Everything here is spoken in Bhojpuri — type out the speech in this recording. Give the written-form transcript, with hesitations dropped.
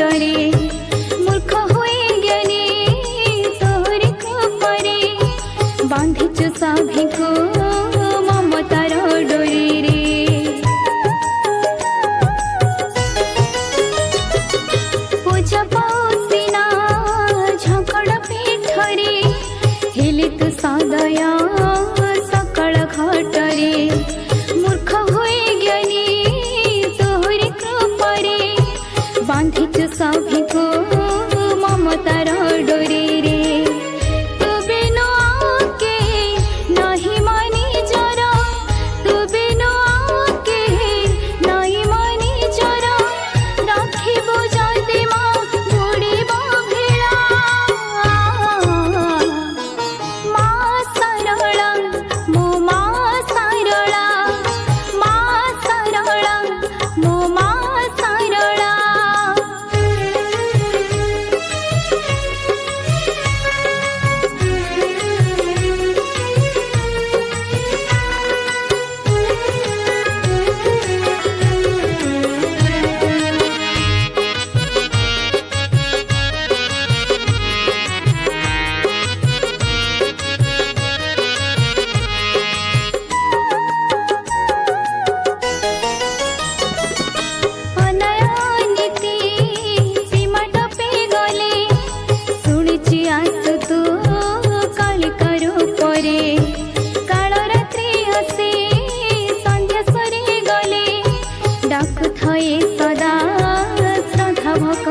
घटरे मूर्ख हुए ज्ञानी तोहरी कृपारे बांधिचु सभी को ममतार डोरी रे पूजा पौसिना झकड़ पीठरे हेले तू सदया सकल घटरे मूर्ख हुए ज्ञानी तोहरी कृपारे बांधिचु सभी को ममतार डोरी रे तू बिनु आके नहीं मानी जरा तू बिनु आके नहीं मानी जरा राखिबो जदि माँ बुड़ीबो भेला माँ सरला मो माँ सरला मो माँ सरला अनयानीति सीमा टपे गले शुणुची आसु तू कालिकारू परे काल रात्रि आसे संध्या सरी गले डाकु थये सदा श्रद्धा भक